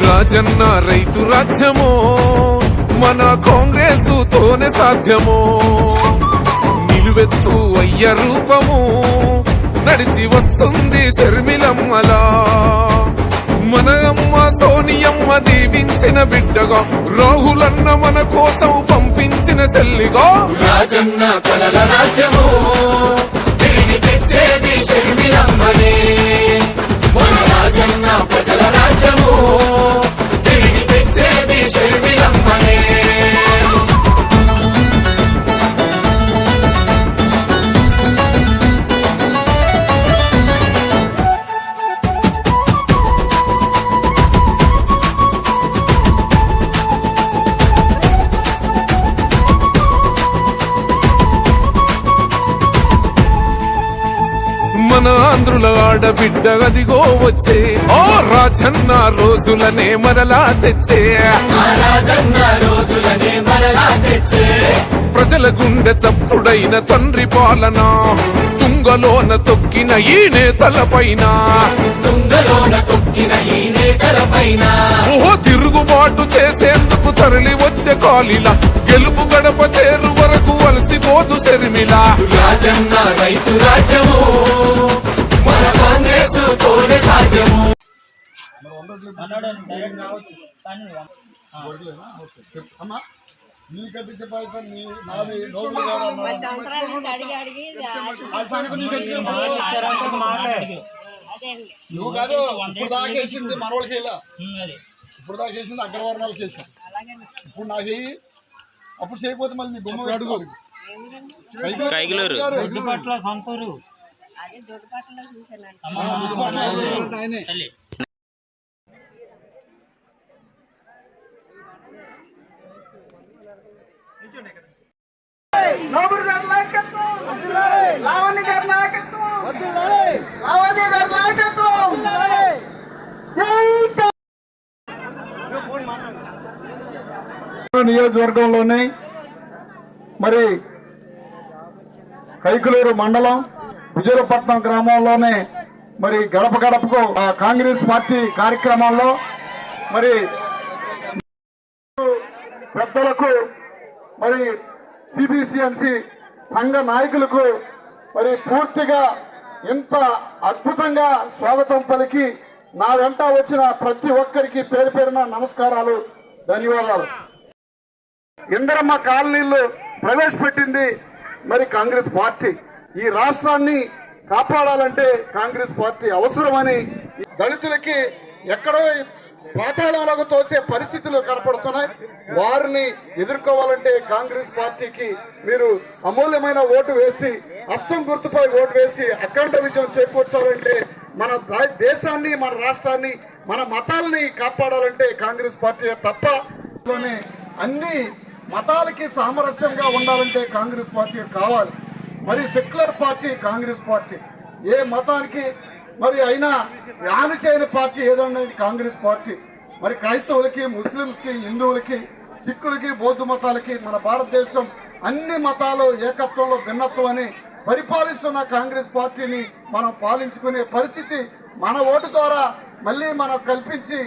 రాజన్న రైతు రాజ్యమో మన కాంగ్రెస్ తోనే సాధ్యమో నిలువెత్తు అయ్య రూపము నడిచి వస్తుంది షర్మిలమ్మలా మన అమ్మ సోనియమ్మ దీవించిన బిడ్డగా రాహులన్న మన కోసం పంపించిన సెల్లిగా రాజన్న కలల రాజ్యము తిరిగి తెచ్చేది షర్మిలమ్మనే మన రాజన్న ప్రజల రాజ్యము తిరిగి తెచ్చేది షర్మిలమ్మనే మన ఆంధ్రుల ఆడబిడ్డ అదిగో వచ్చే ఓ రాజన్న రోజులనే మరలా తెచ్చే ప్రజల గుండె చప్పుడైన తండ్రి పాలన తుంగలోన తొక్కిన ఈ నేతలపైన ఓహో తిరుగుబాటు చేసేందుకు తరలి వచ్చే కాలిలా గెలుపు గడప చేరు వరకు అలసిపోదు షర్మిల రాజన్న రైతు రాజ్యము మన కాంగ్రెస్ తోనే సాధ్యము నువ్వు కాదు ఇప్పుడు దాకా వేసింది మనవాళ్ళకి వెళ్ళా ఇప్పుడు దాకా వేసింది అగ్రవర్ణాలకి వేసాం ఇప్పుడు నాకు అప్పుడు చేయకపోతే మళ్ళీ నీ బొమ్మ అడుగు సొంతూరు ఆయనే నోబుల్ గారి నాయకత్వం లావణ్య గారి నాయకత్వం లావణ్య గారి నాయకత్వం నియోజకవర్గంలోని మరి కైకులూరు మండలం విజయపట్నం గ్రామంలోనే మరి గడప గడపకు కాంగ్రెస్ పార్టీ కార్యక్రమాల్లో మరి పెద్దలకు మరి సిబిసిఎన్సి సంఘ నాయకులకు మరి పూర్తిగా ఇంత అద్భుతంగా స్వాగతం పలికి నా వెంట వచ్చిన ప్రతి ఒక్కరికి పేరు పేరున నమస్కారాలు, ధన్యవాదాలు. ఇందిరమ్మ కాలనీలు ప్రవేశపెట్టింది మరి కాంగ్రెస్ పార్టీ. ఈ రాష్ట్రాన్ని కాపాడాలంటే కాంగ్రెస్ పార్టీ అవసరమని దళితులకి ఎక్కడో పాతాళంలోకి తోచే పరిస్థితులు కనపడుతున్నాయి. వారిని ఎదుర్కోవాలంటే కాంగ్రెస్ పార్టీకి మీరు అమూల్యమైన ఓటు వేసి హస్తం గుర్తుపై ఓటు వేసి అఖండ విజయం చేకూర్చాలంటే మన దేశాన్ని, మన రాష్ట్రాన్ని, మన మతాలని కాపాడాలంటే కాంగ్రెస్ పార్టీ తప్ప. అన్ని మతాలకి సామరస్యంగా ఉండాలంటే కాంగ్రెస్ పార్టీ కావాలి. మరి సెక్యులర్ పార్టీ కాంగ్రెస్ పార్టీ. ఏ మతానికి మరి అయినా యాని చేయని పార్టీ ఏదన్నా కాంగ్రెస్ పార్టీ. మరి క్రైస్తవులకి, ముస్లింస్కి, హిందువులకి, సిక్కులకి, బౌద్ధ మతాలకి మన భారతదేశం అన్ని మతాలు ఏకత్వంలో భిన్నత్వం అని పరిపాలిస్తున్న కాంగ్రెస్ పార్టీని మనం పాలించుకునే పరిస్థితి మన ఓటు ద్వారా మళ్ళీ మనం కల్పించి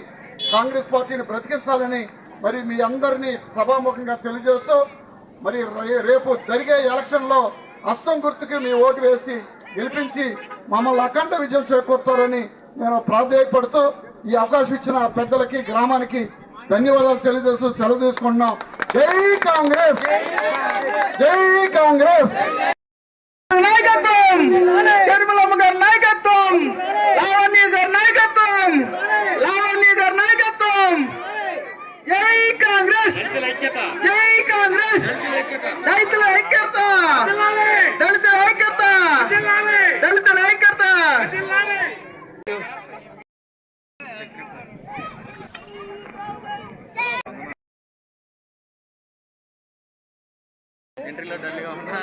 కాంగ్రెస్ పార్టీని బ్రతికించాలని మరి మీ అందరినీ సభాముఖంగా తెలియజేస్తూ మరి రేపు జరిగే ఎలక్షన్లో హస్తం గుర్తుకి మీ ఓటు వేసి గెలిపించి మమ్మల్ని అఖండ విజయం చేకూరుతారని నేను ప్రాధేయపడుతూ ఈ అవకాశం ఇచ్చిన పెద్దలకి, గ్రామానికి ధన్యవాదాలు తెలియజేస్తూ సెలవు తీసుకుంటున్నాం. జై కాంగ్రెస్, జై కాంగ్రెస్. నాయకత్వం షర్మిలమ్మ గారి నాయకత్వం, లావణ్య గారి నాయకత్వం, లావణ్య గారి నాయకత్వం. జై కాంగ్రెస్, జై కాంగ్రెస్. దళితుల ఐక్యత, దళితుల ఐక్యత, దళితుల ఐక్యత. ఎంట్రీలో డల్గా ఉన్నా